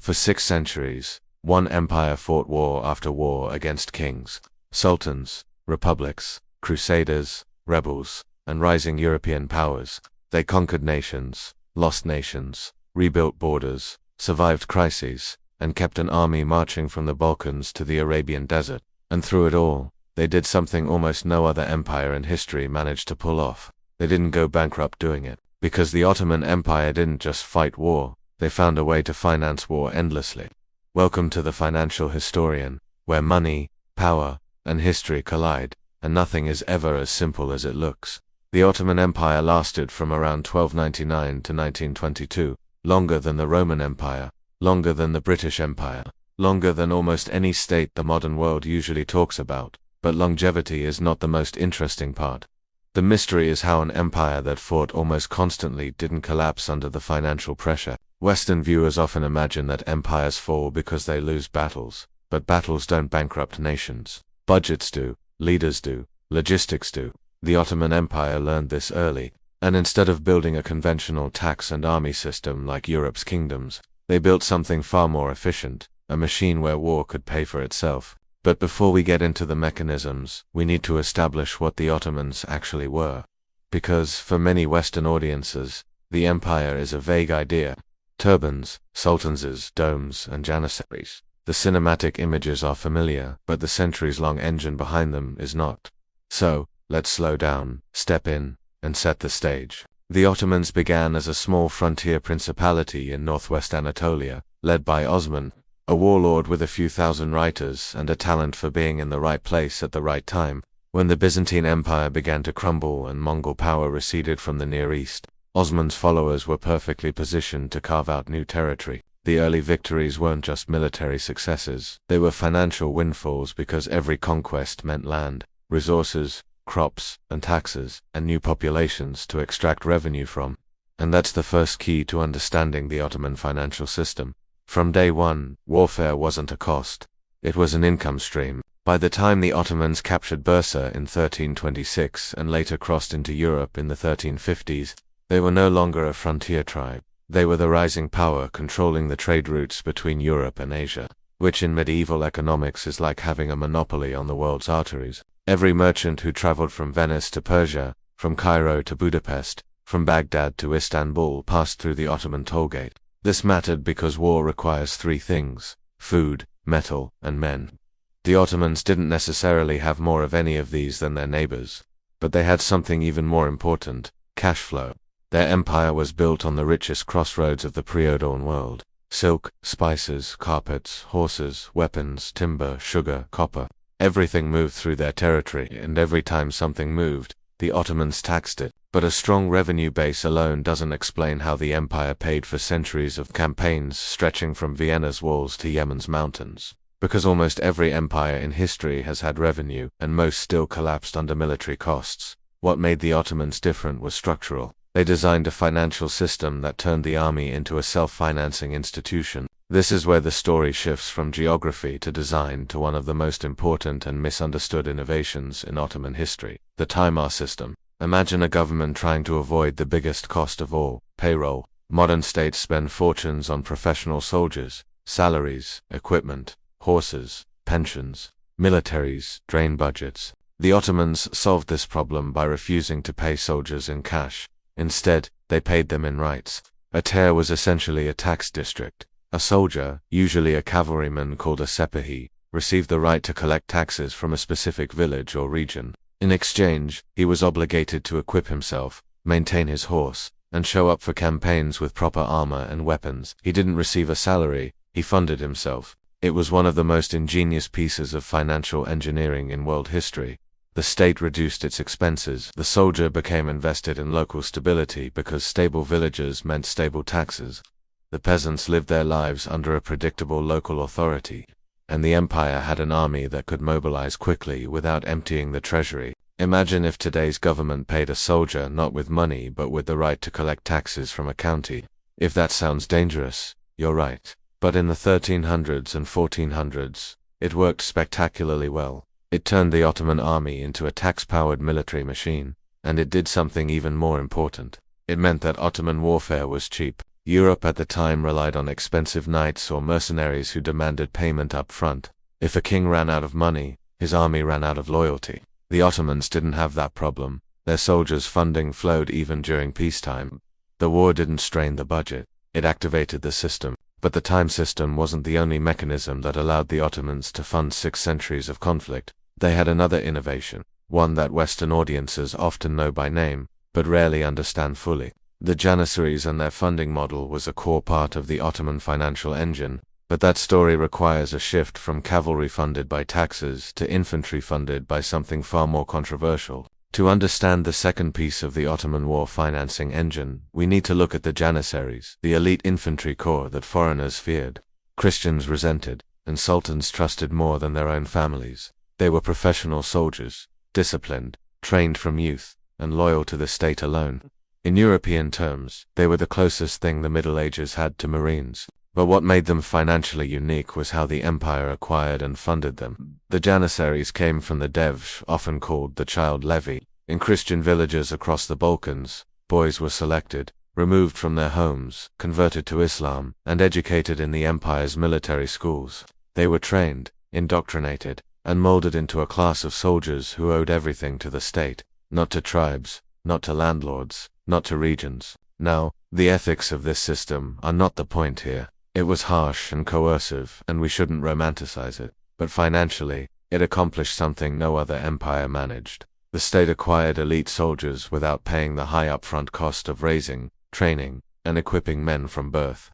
For 6 centuries, one empire fought war after war against kings, sultans, republics, crusaders, rebels, and rising European powers. They conquered nations, lost nations, rebuilt borders, survived crises, and kept an army marching from the Balkans to the Arabian desert. And through it all, they did something almost no other empire in history managed to pull off. They didn't go bankrupt doing it. Because the Ottoman Empire didn't just fight war, they found a way to finance war endlessly. Welcome to the Financial Historian, where money, power, and history collide, and nothing is ever as simple as it looks. The Ottoman Empire lasted from around 1299 to 1922, longer than the Roman Empire, longer than the British Empire, longer than almost any state the modern world usually talks about. But longevity is not the most interesting part. The mystery is how an empire that fought almost constantly didn't collapse under the financial pressure. Western viewers often imagine that empires fall because they lose battles, but battles don't bankrupt nations. Budgets do, leaders do, logistics do. The Ottoman Empire learned this early, and instead of building a conventional tax and army system like Europe's kingdoms, they built something far more efficient, a machine where war could pay for itself. But before we get into the mechanisms, we need to establish what the Ottomans actually were. Because, for many Western audiences, the empire is a vague idea. Turbans, sultans, domes, and janissaries. The cinematic images are familiar, but the centuries-long engine behind them is not. So, let's slow down, step in, and set the stage. The Ottomans began as a small frontier principality in northwest Anatolia, led by Osman, a warlord with a few thousand writers and a talent for being in the right place at the right time. When the Byzantine Empire began to crumble and Mongol power receded from the Near East, Osman's followers were perfectly positioned to carve out new territory. The early victories weren't just military successes, they were financial windfalls because every conquest meant land, resources, crops, and taxes, and new populations to extract revenue from. And that's the first key to understanding the Ottoman financial system. From day one, warfare wasn't a cost. It was an income stream. By the time the Ottomans captured Bursa in 1326 and later crossed into Europe in the 1350s, they were no longer a frontier tribe. They were the rising power controlling the trade routes between Europe and Asia, which in medieval economics is like having a monopoly on the world's arteries. Every merchant who traveled from Venice to Persia, from Cairo to Budapest, from Baghdad to Istanbul passed through the Ottoman tollgate. This mattered because war requires 3 things: food, metal, and men. The Ottomans didn't necessarily have more of any of these than their neighbors, but they had something even more important: cash flow. Their empire was built on the richest crossroads of the pre-Ottoman world: silk, spices, carpets, horses, weapons, timber, sugar, copper. Everything moved through their territory, and every time something moved, the Ottomans taxed it. But a strong revenue base alone doesn't explain how the empire paid for centuries of campaigns stretching from Vienna's walls to Yemen's mountains. Because almost every empire in history has had revenue, and most still collapsed under military costs. What made the Ottomans different was structural. They designed a financial system that turned the army into a self-financing institution. This is where the story shifts from geography to design to one of the most important and misunderstood innovations in Ottoman history: the Timar system. Imagine a government trying to avoid the biggest cost of all: payroll. Modern states spend fortunes on professional soldiers, salaries, equipment, horses, pensions. Militaries drain budgets. The Ottomans solved this problem by refusing to pay soldiers in cash. Instead, they paid them in rights. A tare was essentially a tax district. A soldier, usually a cavalryman called a sepahi, received the right to collect taxes from a specific village or region. In exchange, he was obligated to equip himself, maintain his horse, and show up for campaigns with proper armor and weapons. He didn't receive a salary, he funded himself. It was one of the most ingenious pieces of financial engineering in world history. The state reduced its expenses. The soldier became invested in local stability because stable villages meant stable taxes. The peasants lived their lives under a predictable local authority. And the empire had an army that could mobilize quickly without emptying the treasury. Imagine if today's government paid a soldier not with money but with the right to collect taxes from a county. If that sounds dangerous, you're right. But in the 1300s and 1400s, it worked spectacularly well. It turned the Ottoman army into a tax-powered military machine, and it did something even more important. It meant that Ottoman warfare was cheap. Europe at the time relied on expensive knights or mercenaries who demanded payment up front. If a king ran out of money, his army ran out of loyalty. The Ottomans didn't have that problem. Their soldiers' funding flowed even during peacetime. The war didn't strain the budget, it activated the system. But the time system wasn't the only mechanism that allowed the Ottomans to fund 6 centuries of conflict. They had another innovation, one that Western audiences often know by name, but rarely understand fully. The Janissaries and their funding model was a core part of the Ottoman financial engine, but that story requires a shift from cavalry funded by taxes to infantry funded by something far more controversial. To understand the second piece of the Ottoman war financing engine, we need to look at the Janissaries, the elite infantry corps that foreigners feared, Christians resented, and sultans trusted more than their own families. They were professional soldiers, disciplined, trained from youth, and loyal to the state alone. In European terms, they were the closest thing the Middle Ages had to Marines. But what made them financially unique was how the empire acquired and funded them. The Janissaries came from the devsh, often called the child levy. In Christian villages across the Balkans, boys were selected, removed from their homes, converted to Islam, and educated in the empire's military schools. They were trained, indoctrinated, and molded into a class of soldiers who owed everything to the state, not to tribes, not to landlords, not to regions. Now, the ethics of this system are not the point here. It was harsh and coercive, and we shouldn't romanticize it. But financially, it accomplished something no other empire managed. The state acquired elite soldiers without paying the high upfront cost of raising, training, and equipping men from birth.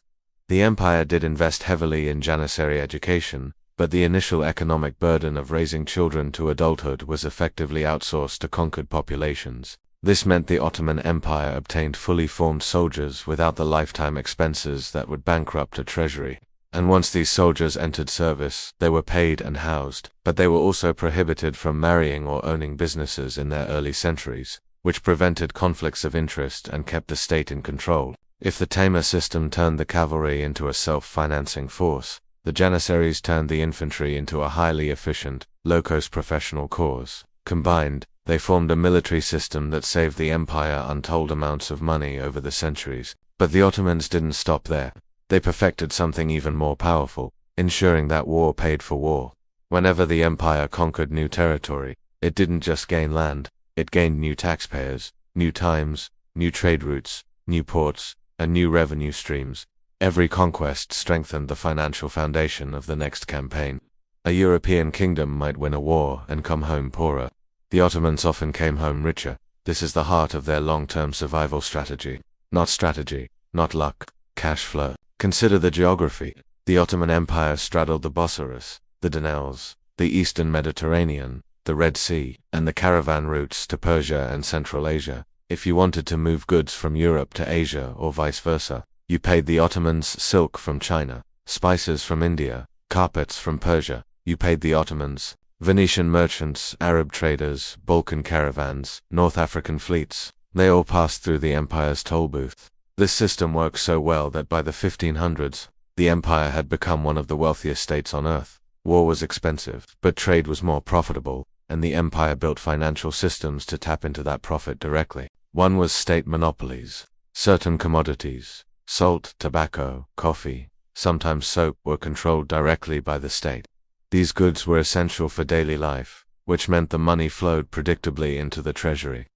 The empire did invest heavily in Janissary education, but the initial economic burden of raising children to adulthood was effectively outsourced to conquered populations. This meant the Ottoman Empire obtained fully formed soldiers without the lifetime expenses that would bankrupt a treasury. And once these soldiers entered service, they were paid and housed, but they were also prohibited from marrying or owning businesses in their early centuries, which prevented conflicts of interest and kept the state in control. If the tamer system turned the cavalry into a self-financing force, the Janissaries turned the infantry into a highly efficient, low-cost professional corps. Combined, they formed a military system that saved the empire untold amounts of money over the centuries. But the Ottomans didn't stop there. They perfected something even more powerful, ensuring that war paid for war. Whenever the empire conquered new territory, it didn't just gain land, it gained new taxpayers, new times, new trade routes, new ports, and new revenue streams. Every conquest strengthened the financial foundation of the next campaign. A European kingdom might win a war and come home poorer. The Ottomans often came home richer. This is the heart of their long-term survival strategy. Not luck, cash flow. Consider the geography. The Ottoman Empire straddled the Bosphorus, the Danelles, the Eastern Mediterranean, the Red Sea, and the caravan routes to Persia and Central Asia. If you wanted to move goods from Europe to Asia or vice versa, you paid the Ottomans silk from China, spices from India, carpets from Persia. You paid the Ottomans. Venetian merchants, Arab traders, Balkan caravans, North African fleets, they all passed through the empire's toll booth. This system worked so well that by the 1500s, the empire had become one of the wealthiest states on earth. War was expensive, but trade was more profitable, and the empire built financial systems to tap into that profit directly. One was state monopolies. Certain commodities, salt, tobacco, coffee, sometimes soap, were controlled directly by the state. These goods were essential for daily life, which meant the money flowed predictably into the treasury.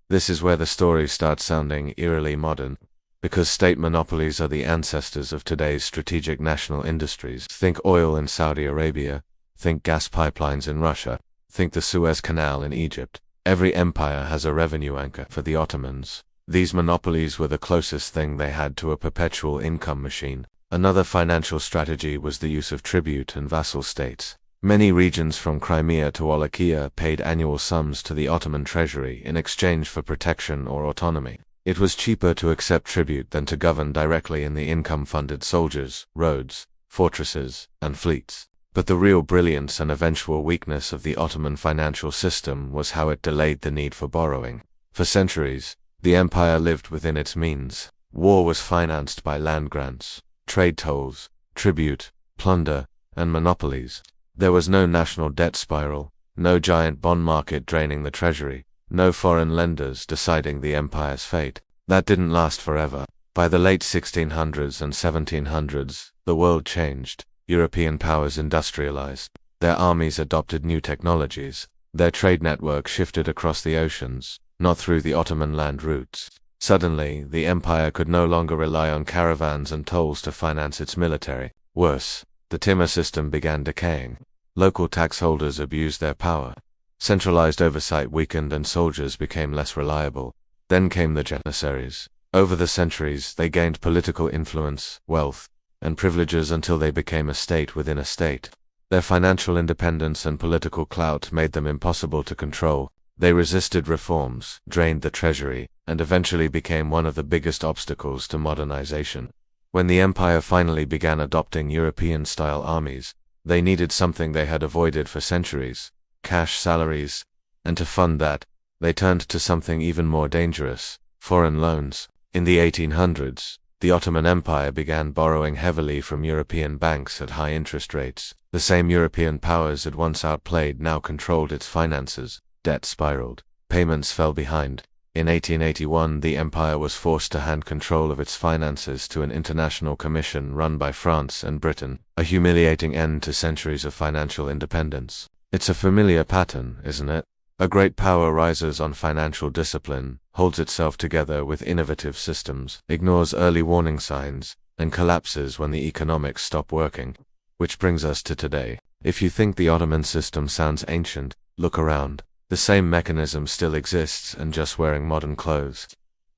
This is where the story starts sounding eerily modern, because state monopolies are the ancestors of today's strategic national industries. Think oil in Saudi Arabia, think gas pipelines in Russia, think the Suez Canal in Egypt. Every empire has a revenue anchor. For the Ottomans, these monopolies were the closest thing they had to a perpetual income machine. Another financial strategy was the use of tribute and vassal states. Many regions from Crimea to Wallachia paid annual sums to the Ottoman treasury in exchange for protection or autonomy. It was cheaper to accept tribute than to govern directly in the income-funded soldiers, roads, fortresses, and fleets. But the real brilliance and eventual weakness of the Ottoman financial system was how it delayed the need for borrowing. For centuries, the empire lived within its means. War was financed by land grants, trade tolls, tribute, plunder, and monopolies. There was no national debt spiral, no giant bond market draining the treasury, no foreign lenders deciding the empire's fate. That didn't last forever. By the late 1600s and 1700s, the world changed. European powers industrialized. Their armies adopted new technologies. Their trade network shifted across the oceans, not through the Ottoman land routes. Suddenly, the empire could no longer rely on caravans and tolls to finance its military. Worse, the timber system began decaying. Local tax holders abused their power. Centralized oversight weakened and soldiers became less reliable. Then came the janissaries. Over the centuries, they gained political influence, wealth, and privileges until they became a state within a state. Their financial independence and political clout made them impossible to control. They resisted reforms, drained the treasury, and eventually became one of the biggest obstacles to modernization. When the empire finally began adopting European-style armies, they needed something they had avoided for centuries: cash salaries. And to fund that, they turned to something even more dangerous: foreign loans. In the 1800s, the Ottoman Empire began borrowing heavily from European banks at high interest rates. The same European powers it once outplayed now controlled its finances. Debt spiraled. Payments fell behind. In 1881, the empire was forced to hand control of its finances to an international commission run by France and Britain, a humiliating end to centuries of financial independence. It's a familiar pattern, isn't it? A great power rises on financial discipline, holds itself together with innovative systems, ignores early warning signs, and collapses when the economics stop working. Which brings us to today. If you think the Ottoman system sounds ancient, look around. The same mechanism still exists and just wearing modern clothes.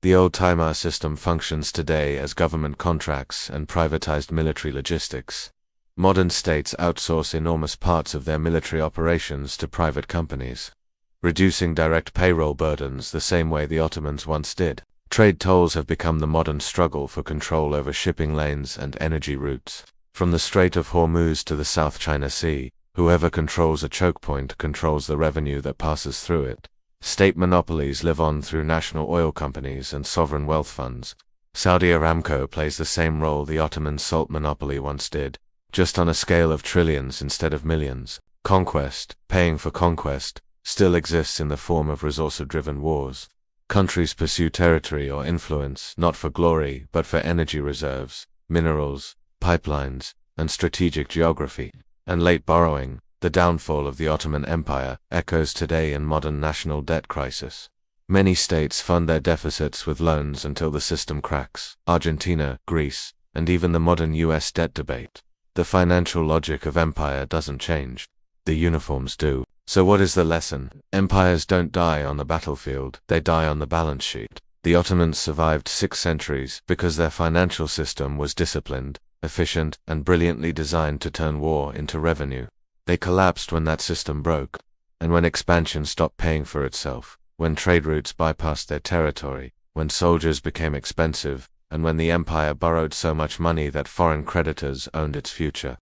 The old Timar system functions today as government contracts and privatized military logistics. Modern states outsource enormous parts of their military operations to private companies, reducing direct payroll burdens the same way the Ottomans once did. Trade tolls have become the modern struggle for control over shipping lanes and energy routes. From the Strait of Hormuz to the South China Sea, whoever controls a choke point controls the revenue that passes through it. State monopolies live on through national oil companies and sovereign wealth funds. Saudi Aramco plays the same role the Ottoman salt monopoly once did, just on a scale of trillions instead of millions. Conquest, paying for conquest, still exists in the form of resource-driven wars. Countries pursue territory or influence not for glory but for energy reserves, minerals, pipelines, and strategic geography. And late borrowing, the downfall of the Ottoman Empire, echoes today in modern national debt crisis. Many states fund their deficits with loans until the system cracks. Argentina, Greece, and even the modern US debt debate. The financial logic of empire doesn't change. The uniforms do. So what is the lesson? Empires don't die on the battlefield, they die on the balance sheet. The Ottomans survived 6 centuries because their financial system was disciplined, efficient, and brilliantly designed to turn war into revenue. They collapsed when that system broke, and when expansion stopped paying for itself, when trade routes bypassed their territory, when soldiers became expensive, and when the empire borrowed so much money that foreign creditors owned its future.